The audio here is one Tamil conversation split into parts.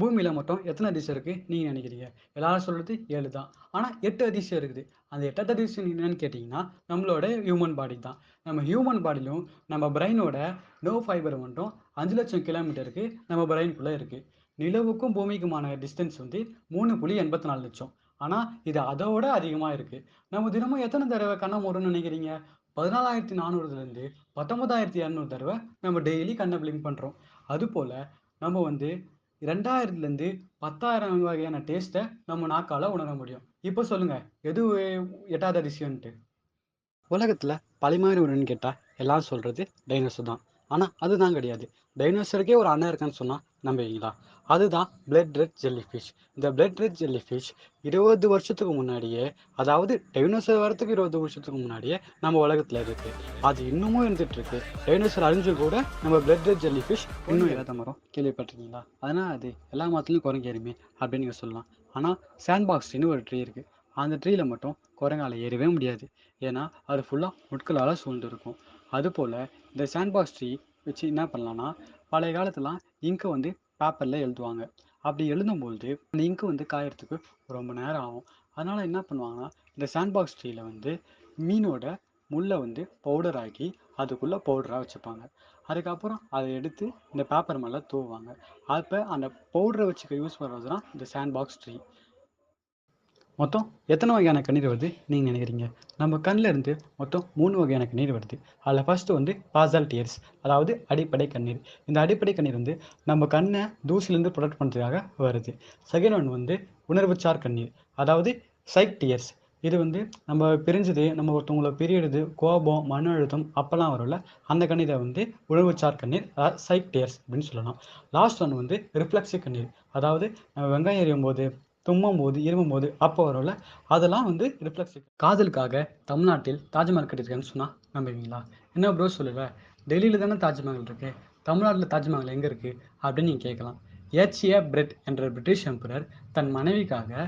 பூமியில மொத்தம் எத்தன அதிசயம் இருக்கு நீங்க நினைக்கிறீங்க? எல்லாரும் சொல்றது 7 தான். ஆனா 8 அதிசயம் இருக்குது. அந்த 8வது அதிசயம் என்னன்னு கேட்டீங்கன்னா, நம்மளோட ஹியூமன் பாடி தான். நம்ம ஹியூமன் பாடிலும் நம்ம பிரெயினோட நர்வ் ஃபைபர் மட்டும் 5,00,000 கிலோமீட்டருக்கு நம்ம பிரெயின்குள்ள இருக்கு. நிலவுக்கும் பூமிக்குமான டிஸ்டன்ஸ் வந்து 3.84 லட்சம். ஆனா இது அதோட அதிகமா இருக்கு. நம்ம தினமும் எத்தன தடவ கண்ண மூடுறோம்னு நினைக்கிறீங்க? 14,400லேருந்து 19,200 தடவ நம்ம டெய்லி கண்ண பிளிங்க் பண்றோம். அதுபோல நம்ம வந்து 2000லேருந்து 10,000 வகையான டேஸ்ட்ட நம்ம நாக்கால உணர முடியும். இப்ப சொல்லுங்க, எது 8வது அதிசயம்ன்ட்டு? உலகத்துல பழமையான உயிரினம்னு கேட்டா எல்லாரும் சொல்றது டைனோசர் தான். ஆனா அதுதான் கிடையாது. டைனோசருக்கே ஒரு அண்ணன் இருக்கான்னு சொன்னா நம்புவீங்களா? அதுதான் பிளட் ரெட் ஜெல்லிஃபிஷ். இந்த பிளட் ரெட் ஜெல்லிஃபிஷ் 20 வருஷத்துக்கு முன்னாடியே, அதாவது டைனோசர் வரதுக்கு 20 வருஷத்துக்கு முன்னாடியே நம்ம உலகத்துல இருக்கு. அது இன்னமும் இருந்துட்டு இருக்கு. டைனோசர் அழிஞ்சு கூட நம்ம பிளட் ரெட் ஜெல்லிஃபிஷ் இன்னும் இல்லாத மரம் கேள்விப்பட்டிருக்கீங்களா? அதனால அது எல்லா மரத்துலயும் குரங்கேறுமே அப்படின்னு நீங்க சொல்லலாம். ஆனா சாண்ட்பாக்ஸ்ன்னு ஒரு ட்ரீ இருக்கு. அந்த ட்ரீல மட்டும் குரங்கால ஏறவே முடியாது. ஏன்னா அது ஃபுல்லாக முட்களால் சூழ்ந்திருக்கும். அதுபோல் இந்த சாண்ட்பாக்ஸ் ட்ரீ வச்சு என்ன பண்ணலான்னா, பழைய காலத்துலாம் இங்கை வந்து பேப்பரில் எழுதுவாங்க. அப்படி எழுதும்போது அந்த இங்கு வந்து காயறதுக்கு ரொம்ப நேரம் ஆகும். அதனால் என்ன பண்ணுவாங்கன்னா, இந்த சாண்ட்பாக்ஸ் ட்ரீயில் வந்து மீனோட முள்ளை வந்து பவுடர் ஆக்கி அதுக்குள்ளே பவுடராக வச்சுப்பாங்க. அதுக்கப்புறம் அதை எடுத்து இந்த பேப்பர் மேலே தூவுவாங்க. அப்போ அந்த பவுடரை வச்சுக்க யூஸ் பண்ணுறது தான் இந்த சாண்ட்பாக்ஸ் ட்ரீ. மொத்தம் எத்தனை வகையான கண்ணீர் வருது நீங்கள் நினைக்கிறீங்க? நம்ம கண்ணில் இருந்து மொத்தம் 3 வகையான கண்ணீர் வருது. அதில் ஃபர்ஸ்ட் வந்து பாசல் டியர்ஸ், அதாவது அடிப்படை கண்ணீர். இந்த அடிப்படை கண்ணீர் வந்து நம்ம கண்ணை தூசிலேருந்து ப்ரொடெக்ட் பண்ணுறதுக்காக வருது. செகண்ட் ஒன் வந்து உணர்வுச்சார் கண்ணீர், அதாவது சைக் டியர்ஸ். இது வந்து நம்ம பிரிஞ்சது, நம்ம ஒருத்தவங்களை பிரியிறது, கோபம், மன அழுத்தம் அப்போல்லாம் வரும்ல, அந்த கண்ணீரை வந்து உணர்வுச்சார் கண்ணீர், அதாவது சைக் டியர்ஸ் அப்படின்னு சொல்லலாம். லாஸ்ட் ஒன் வந்து ரிஃப்ளெக்ஸிவ் கண்ணீர், அதாவது நம்ம வெங்காயம் எறியும் போது, தும்மும் போது, இருமும் போது அப்போ வரும்ல, அதெல்லாம் வந்து ரிஃப்ளெக்ஸிவ். காதலுக்காக தமிழ்நாட்டில் தாஜ்மஹால் கட்டியிருக்காங்கன்னு சொன்னால் நம்புவீங்களா? என்ன ப்ரோ சொல்லுவ, டெல்லியில் தானே தாஜ்மஹால் இருக்கு, தமிழ்நாட்டில் தாஜ்மஹால் எங்கே இருக்குது அப்படின்னு நீங்கள் கேட்கலாம். H.A. பிரெட் என்ற பிரிட்டிஷ் எம்பரர் தன் மனைவிக்காக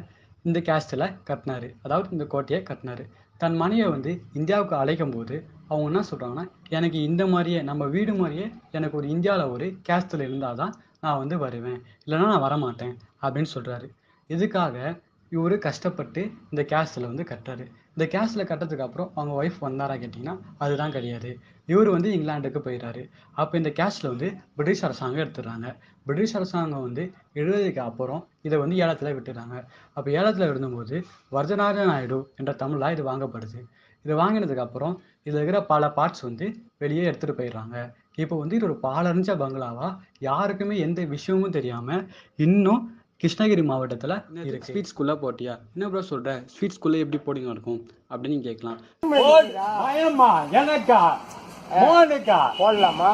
இந்த கேஸ்டில் கட்டினாரு, அதாவது இந்த கோட்டையை கட்டினாரு. தன் மனைவியை வந்து இந்தியாவுக்கு அழைக்கும் போது அவங்க என்ன சொல்கிறாங்கன்னா, எனக்கு இந்த மாதிரியே நம்ம வீடு மாதிரியே எனக்கு ஒரு இந்தியாவில் ஒரு கேஸ்டில் இருந்தால் தான் நான் வந்து வருவேன், இல்லைன்னா நான் வரமாட்டேன் அப்படின்னு சொல்கிறாரு. இதுக்காக இவர் கஷ்டப்பட்டு இந்த கேஸ்டில் வந்து கட்டுறாரு. இந்த கேஸ்டில் கட்டுறதுக்கு அப்புறம் அவங்க ஒய்ஃப் வந்தாரா கேட்டிங்கன்னா அதுதான் கிடையாது. இவர் வந்து இங்கிலாந்துக்கு போயிடுறாரு. அப்போ இந்த கேஸ்டில் வந்து பிரிட்டிஷ் அரசாங்கம் எடுத்துடுறாங்க. பிரிட்டிஷ் அரசாங்கம் வந்து எழுதுறதுக்கு அப்புறம் இதை வந்து ஏலத்தில் விட்டுறாங்க. அப்போ ஏலத்தில் விடும்போது வரதராஜ நாயுடு என்ற தமிழாக இது வாங்கப்படுது. இது வாங்கினதுக்கு அப்புறம் இதில் இருக்கிற பல பார்ட்ஸ் வந்து வெளியே எடுத்துகிட்டு போயிடுறாங்க. இப்போ வந்து இது ஒரு பாலடைஞ்ச பங்களாவா, யாருக்குமே எந்த விஷயமும் தெரியாமல் இன்னும் கிருஷ்ணகிரி மாவட்டத்தில் இருக்கு. ஸ்வீட் ஸ்கூல்ல போட்டியா? என்ன ப்ரோ சொல்ற, ஸ்வீட் ஸ்கூல்ல எப்படி போடிங்க இருக்கும் அப்படின்னு நீங்க கேட்கலாம். போடலாமா?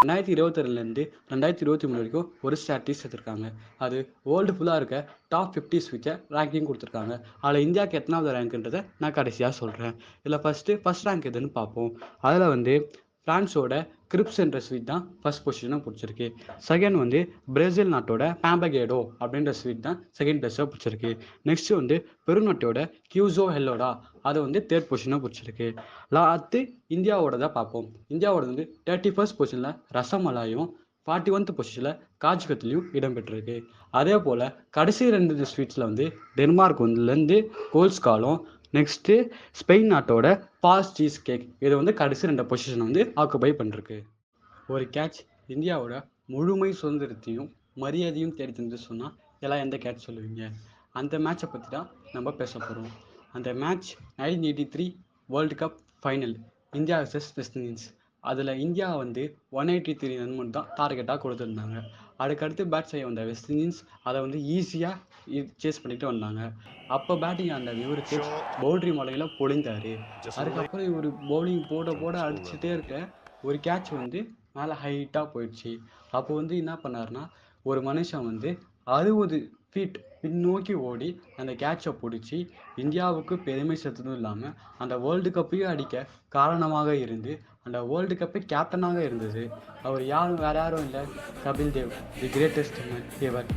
2022லேருந்து 2023 வரைக்கும் ஒரு ஸ்டாட்டிஸ்டிக்ஸ் எடுத்திருக்காங்க. அது வேர்ல்டு ஃபுல்லாக இருக்க டாப் 50 ஸ்வீட்சை ரேங்கிங் கொடுத்துருக்காங்க. அதில் இந்தியாவுக்கு எத்தனாவது ரேங்க்ன்றதை நான் கடைசியாக சொல்கிறேன். இதில் ஃபர்ஸ்ட் ரேங்க் எதுன்னு பார்ப்போம். அதில் வந்து ஃப்ரான்ஸோட கிரிப்ஸ் என்ற ஸ்வீட் தான் ஃபர்ஸ்ட் பொசிஷனை பிடிச்சிருக்கு. செகண்ட் வந்து பிரேசில் நாட்டோட பாம்பகேடோ அப்படின்ற ஸ்வீட் தான் செகண்ட் பிளேஸை பிடிச்சிருக்கு. நெக்ஸ்ட் வந்து பெரு நாட்டோட கியூசோ ஹெல்லோடா, அதை வந்து தேர்ட் பொசிஷனை பிடிச்சிருக்கு. அடுத்து இந்தியாவோட தான் பார்ப்போம். இந்தியாவோட வந்து 31st பொசிஷனில் ரசமலாயும், 41th பொசிஷனில் காஜு கத்லியும் இடம்பெற்றிருக்கு. அதே போல் கடைசி 2 ஸ்வீட்ஸில் வந்து டென்மார்க் வந்துலேருந்து கோல்ஸ்காலும், நெக்ஸ்ட்டு ஸ்பெயின் நாட்டோட பாஸ் சீஸ் கேக், இது வந்து கடைசி 2 பொசிஷன் வந்து ஆக்குபை பண்ணிருக்கு. ஒரு கேட்ச் இந்தியாவோட முழுமை சுதந்திரத்தையும் மரியாதையும் தேடி தந்து சொன்னால் எல்லாம் எந்த கேட்ச் சொல்லுவீங்க? அந்த மேட்சை பற்றி தான் நம்ம பேச போகிறோம். அந்த match 1983 world cup final, India vs west Indies. அதில் இந்தியா வந்து 183 ரன் மட்டும் தான் டார்கெட்டாக கொடுத்துருந்தாங்க. அதுக்கடுத்து பேட் செய்ய வந்த வெஸ்ட் இண்டீஸ் அதை வந்து ஈஸியாக சேஸ் பண்ணிட்டு வந்தாங்க. அப்போ பேட்டிங் அந்த இவருக்கு பவுண்டரி மலையில் பொழிந்தார். அதுக்கப்புறம் இவர் பவுலிங் போட போட அடிச்சுட்டே இருக்க ஒரு கேட்ச் வந்து மேலே ஹைட்டாக போயிடுச்சு. அப்போ வந்து என்ன பண்ணாருன்னா, ஒரு மனுஷன் வந்து 60 ஃபீட் பின்னோக்கி ஓடி அந்த கேட்சை பிடிச்சி இந்தியாவுக்கு பெருமை சேர்த்ததும் இல்லாமல் அந்த வேர்ல்டு கப்பையும் அடிக்க காரணமாக இருந்து அந்த வேர்ல்டு கப்பை கேப்டனாக இருந்தது அவர் யாரும் வேற யாரும் இல்லை, Kapil Dev, the greatest man ever.